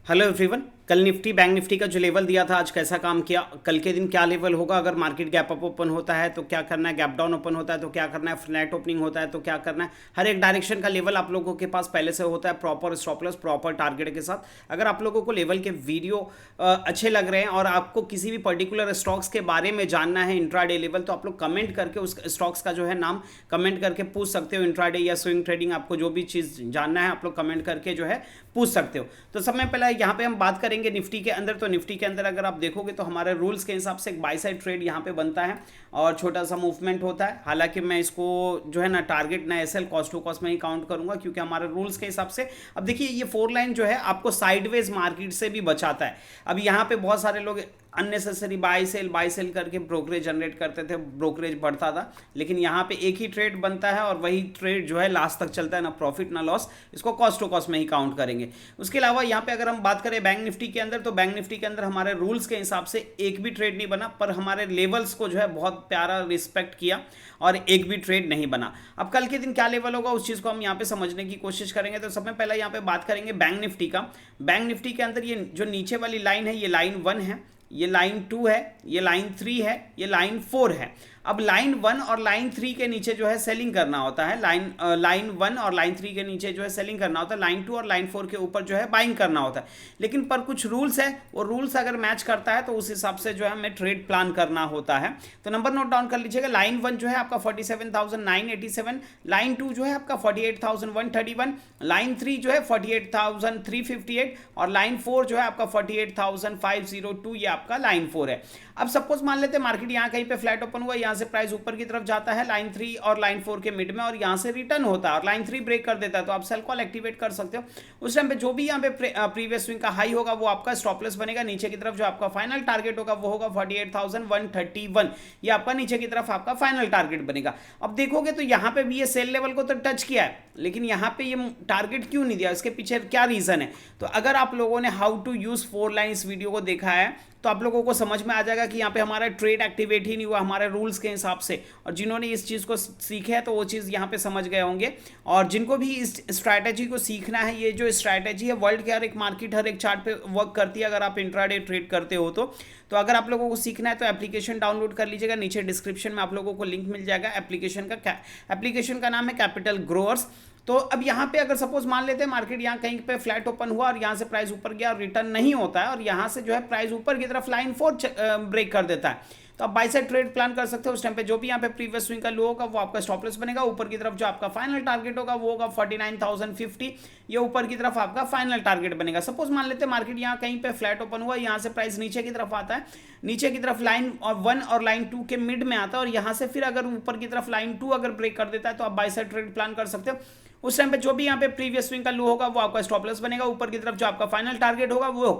Hello everyone. कल Nifty bank Nifty का जो लेवल दिया था आज कैसा काम किया, कल के दिन क्या लेवल होगा, अगर मार्केट गैप अप ओपन होता है तो क्या करना है, गैप डाउन ओपन होता है तो क्या करना है, फ्लैट ओपनिंग होता है तो क्या करना है। हर एक डायरेक्शन का लेवल आप लोगों के पास पहले से होता है, proper stop loss proper target के साथ। अगर आप लोगों को लेवल के वीडियो अच्छे लग रहे हैं और आपको किसी भी पर्टिकुलर स्टॉक्स के बारे में जानना है इंट्राडे लेवल, तो आप लोग कमेंट करके उस स्टॉक्स का जो है नाम कमेंट करके पूछ सकते हो। इंट्राडे या स्विंग ट्रेडिंग, आपको जो भी चीज़ जानना है आप लोग कमेंट करके जो है पूछ सकते हो। तो सबसे पहले यहाँ पे हम बात करेंगे निफ्टी के अंदर। तो निफ्टी के अंदर अगर आप देखोगे तो हमारे रूल्स के हिसाब से एक बाई साइड ट्रेड यहाँ पे बनता है और छोटा सा मूवमेंट होता है। हालांकि मैं इसको जो है ना टारगेट ना एसएल कॉस्ट टू कॉस्ट में ही काउंट करूंगा, क्योंकि हमारे रूल्स के हिसाब से अब देखिए ये 4 लाइन जो है आपको साइडवेज मार्केट से भी बचाता है। अब यहाँ पे बहुत सारे लोग अननेसेसरी बाई सेल करके ब्रोकरेज जनरेट करते थे, ब्रोकरेज बढ़ता था, लेकिन यहाँ पे एक ही ट्रेड बनता है और वही ट्रेड जो है लास्ट तक चलता है, ना प्रॉफिट ना लॉस। इसको कॉस्ट टू कॉस्ट में ही काउंट करेंगे। उसके अलावा यहाँ पे अगर हम बात करें बैंक निफ्टी के अंदर, तो बैंक निफ्टी के अंदर हमारे रूल्स के हिसाब से एक भी ट्रेड नहीं बना, पर हमारे लेवल्स को जो है बहुत प्यारा रिस्पेक्ट किया और एक भी ट्रेड नहीं बना। अब कल के दिन क्या लेवल होगा उस चीज़ को हम यहाँ पे समझने की कोशिश करेंगे। तो सबसे पहले यहाँ पे बात करेंगे बैंक निफ्टी का। बैंक निफ्टी के अंदर ये जो नीचे वाली लाइन है, ये लाइन 1 है, ये लाइन 2 है, ये लाइन 3 है, ये लाइन 4 है। अब लाइन 1 और लाइन 3 के नीचे जो है सेलिंग करना होता है, लाइन 1 और लाइन 3 के नीचे जो है सेलिंग करना होता है, लाइन 2 और लाइन 4 के ऊपर जो है बाइंग करना होता है। लेकिन पर कुछ रूल्स है, वो रूल्स अगर मैच करता है तो उस हिसाब से जो है हमें ट्रेड प्लान करना होता है। तो नंबर नोट डाउन कर लीजिएगा। लाइन 1 जो है आपका 47,987, लाइन 2 जो है आपका 48,131, लाइन 3 जो है 48,358 और लाइन 4 जो है आपका 48,502, ये आपका लाइन 4 है। अब सपोज मान लेते हैं मार्केट यहाँ कहीं पे फ्लैट ओपन हुआ, यहाँ से प्राइस ऊपर की तरफ जाता है लाइन 3 और लाइन 4 के मिड में, और यहाँ से रिटर्न होता है और लाइन 3 ब्रेक कर देता है, तो आप सेल कॉल एक्टिवेट कर सकते हो। उस टाइम पे जो भी यहाँ पे प्रीवियस स्विंग का हाई होगा वो आपका स्टॉप लॉस बनेगा। नीचे की तरफ जो आपका फाइनल टारगेट होगा वो होगा 48,131, ये आपका नीचे की तरफ आपका फाइनल टारगेट बनेगा। अब देखोगे तो यहाँ पे भी ये सेल लेवल को तो टच किया है, लेकिन यहाँ पे ये टारगेट क्यों नहीं दिया, इसके पीछे क्या रीजन है। तो अगर आप लोगों ने हाउ टू यूज 4 लाइन इस वीडियो को देखा है तो आप लोगों को समझ में आ जाएगा कि यहाँ पे हमारा ट्रेड एक्टिवेट ही नहीं हुआ हमारे रूल्स के हिसाब से। और जिन्होंने इस चीज़ को सीखा है तो वो चीज़ यहाँ पे समझ गए होंगे। और जिनको भी इस स्ट्रैटेजी को सीखना है, ये जो स्ट्रैटेजी है वर्ल्ड के हर एक मार्केट हर एक चार्ट पे वर्क करती है अगर आप इंट्राडे ट्रेड करते हो तो अगर आप लोगों को सीखना है तो एप्लीकेशन डाउनलोड कर लीजिएगा। नीचे डिस्क्रिप्शन में आप लोगों को लिंक मिल जाएगा एप्लीकेशन का नाम है कैपिटल ग्रोअर्स। तो अब यहाँ पे अगर सपोज मान लेते हैं मार्केट यहाँ कहीं पे फ्लैट ओपन हुआ और यहाँ से प्राइस ऊपर गया और रिटर्न नहीं होता है, और यहाँ से जो है प्राइस ऊपर की तरफ लाइन 4 ब्रेक कर देता है, तो आप बाई साइड ट्रेड प्लान कर सकते हो। उस टाइम पे जो भी यहाँ पे प्रीवियस स्विंग का लो होगा वो आपका स्टॉप लॉस बनेगा। ऊपर की तरफ जो आपका फाइनल टारगेट होगा वो होगा 49,050, ये ऊपर की तरफ आपका फाइनल टारगेट बनेगा। सपोज मान लेते हैं मार्केट यहाँ कहीं पे फ्लैट ओपन हुआ, यहाँ से प्राइस नीचे की तरफ आता है, नीचे की तरफ लाइन 1 और लाइन 2 के मिड में आता है, और यहाँ से फिर अगर ऊपर की तरफ लाइन 2 अगर ब्रेक कर देता है तो आप बाई साइड ट्रेड प्लान कर सकते हो। उस टाइम पे जो भी यहाँ पे प्रीवियस स्विंग का लो होगा वो आपका स्टॉप लॉस बनेगा। ऊपर की तरफ जो आपका फाइनल टारगेट होगा वो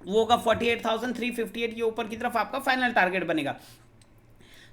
होगा 48,358, ये ऊपर की तरफ आपका फाइनल टारगेट बनेगा।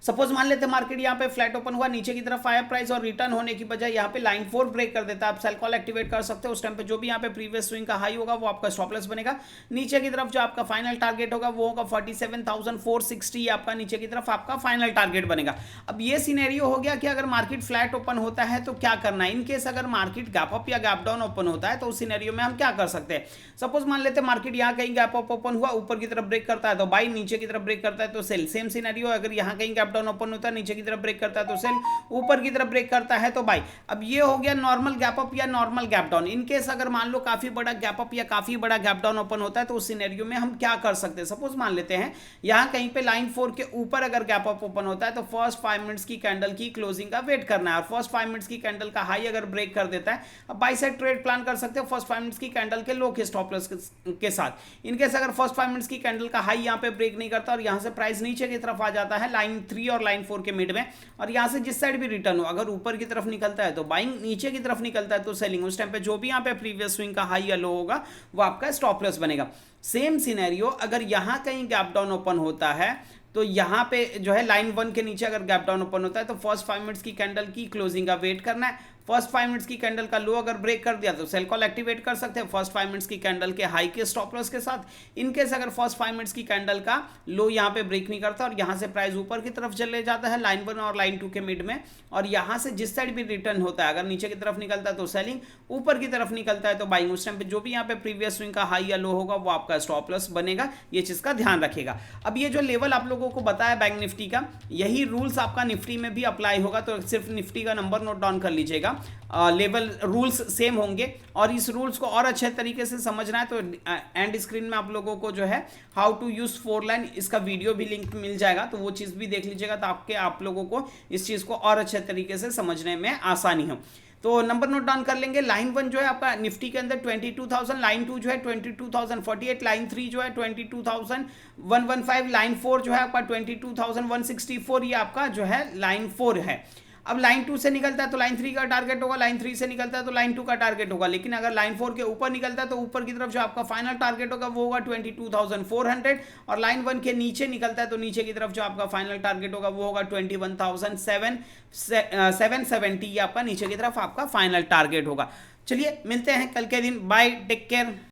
सपोज मान लेते हैं मार्केट यहाँ पे फ्लैट ओपन हुआ, नीचे की तरफ आया प्राइस और रिटर्न होने की बजाय यहाँ पे लाइन 4 ब्रेक कर देता है, आप सेल कॉल एक्टिवेट कर सकते हो। उस टाइम पे जो भी यहाँ पे प्रीवियस स्विंग का हाई होगा वो आपका स्टॉप लॉस बनेगा। नीचे की तरफ जो आपका फाइनल टारगेट होगा वो होगा 47,460, आपका नीचे की तरफ आपका फाइनल टारगेट बनेगा। अब ये सिनेरियो हो गया कि अगर मार्केट फ्लैट ओपन होता है तो क्या करना है। इनकेस अगर मार्केट गैप अप या गैप डाउन ओपन होता है तो उस सिनेरियो में हम क्या कर सकते हैं। सपोज मान लेते हैं मार्केट यहाँ कहीं गैप अप ओपन हुआ, ऊपर की तरफ ब्रेक करता है तो बाई, नीचे की तरफ ब्रेक करता है तो सेल। सेम सिनेरियो अगर यहाँ कहीं गैप डाउन ओपन होता है, नीचे की तरफ ब्रेक करता है तो सेल, ऊपर की तरफ ब्रेक करता है तो बाई। अब ये हो गया नॉर्मल गैप अप या नॉर्मल गैप डाउन। इनकेस अगर मान लो काफी बड़ा गैप अप या काफी बड़ा गैप डाउन ओपन होता है तो उस सिनेरियो में हम क्या कर सकते हैं। सपोज मान लेते हैं यहां कहीं पे लाइन 4 के ऊपर अगर गैप अप ओपन होता है तो फर्स्ट 5 मिनट्स की कैंडल की क्लोजिंग का वेट करना है, और फर्स्ट 5 मिनट्स की कैंडल का हाई अगर ब्रेक कर देता है, अब बाई साइड ट्रेड प्लान कर सकते हो फर्स्ट 5 मिनट्स की कैंडल के लो के स्टॉप लॉस के साथ। इनकेस अगर फर्स्ट 5 मिनट्स की कैंडल का हाई यहां पे ब्रेक नहीं करता और यहां से प्राइस नीचे की तरफ आ जाता है लाइन 3 और लाइन 4 के मिड में, और यहां से जिस साइड भी रिटर्न हो, अगर ऊपर की तरफ निकलता है तो बाइंग, नीचे की तरफ निकलता है तो सेलिंग। उस टाइम पे जो भी यहां पे प्रीवियस स्विंग का हाई या लो होगा वो आपका स्टॉप लॉस बनेगा। सेम सिनेरियो अगर यहां कहीं गैप डाउन ओपन होता है तो यहाँ पे जो है लाइन 1 के नीचे अगर गैप डाउन ओपन होता है तो फर्स्ट 5 मिनट्स की कैंडल की क्लोजिंग का वेट करना है, फर्स्ट 5 मिनट्स की कैंडल का लो अगर ब्रेक कर दिया तो सेल कॉल एक्टिवेट कर सकते हैं फर्स्ट 5 मिनट्स की कैंडल के हाई के स्टॉप लॉस के साथ। इनकेस अगर फर्स्ट 5 मिनट्स की कैंडल का लो यहाँ पे ब्रेक नहीं करता और यहाँ से प्राइस ऊपर की तरफ चले जाता है लाइन 1 और लाइन 2 के मिड में, और यहाँ से जिस साइड भी रिटर्न होता है, अगर नीचे की तरफ निकलता है तो सेलिंग, ऊपर की तरफ निकलता है तो बाइंग, उस टाइम पे जो भी यहाँ पे प्रीवियस स्विंग का हाई या लो होगा वो आपका स्टॉप लॉस बनेगा। ये चीज का ध्यान रखेगा। अब ये जो लेवल आप लोगों को बताया बैंक निफ्टी का, यही रूल्स आपका निफ्टी में भी अप्लाई होगा, तो सिर्फ निफ्टी का नंबर नोट डाउन कर लीजिएगा। लेवल रूल्स सेम होंगे, और इस रूल्स को और अच्छे तरीके से समझना है तो एंड स्क्रीन में आप लोगों को जो है हाउ टू यूज 4 लाइन इसका वीडियो भी लिंक मिल जाएगा, तो वो चीज़ भी देख लीजिएगा, तो आप लोगों को इस चीज़ को और अच्छे तरीके से समझने में आसानी हो। तो नंबर नोट डाउन कर लेंगे। लाइन 1 जो है आपका निफ्टी के अंदर 22,000, लाइन 2 जो है 22,048, लाइन 3 जो है 22,115, लाइन 4 जो है आपका 22,164, ये आपका जो है लाइन 4 है। अब लाइन 2 से निकलता है तो लाइन 3 का टारगेट होगा, लाइन 3 से निकलता है तो लाइन 2 का टारगेट होगा, लेकिन अगर लाइन 4 के ऊपर निकलता है तो ऊपर की तरफ जो आपका फाइनल टारगेट होगा वो होगा 22,400, और लाइन 1 के नीचे निकलता है तो नीचे की तरफ जो आपका फाइनल टारगेट होगा वो होगा 21,770, ये आपका नीचे की तरफ आपका फाइनल टारगेट होगा। चलिए मिलते हैं कल के दिन, बाय, टेक केयर।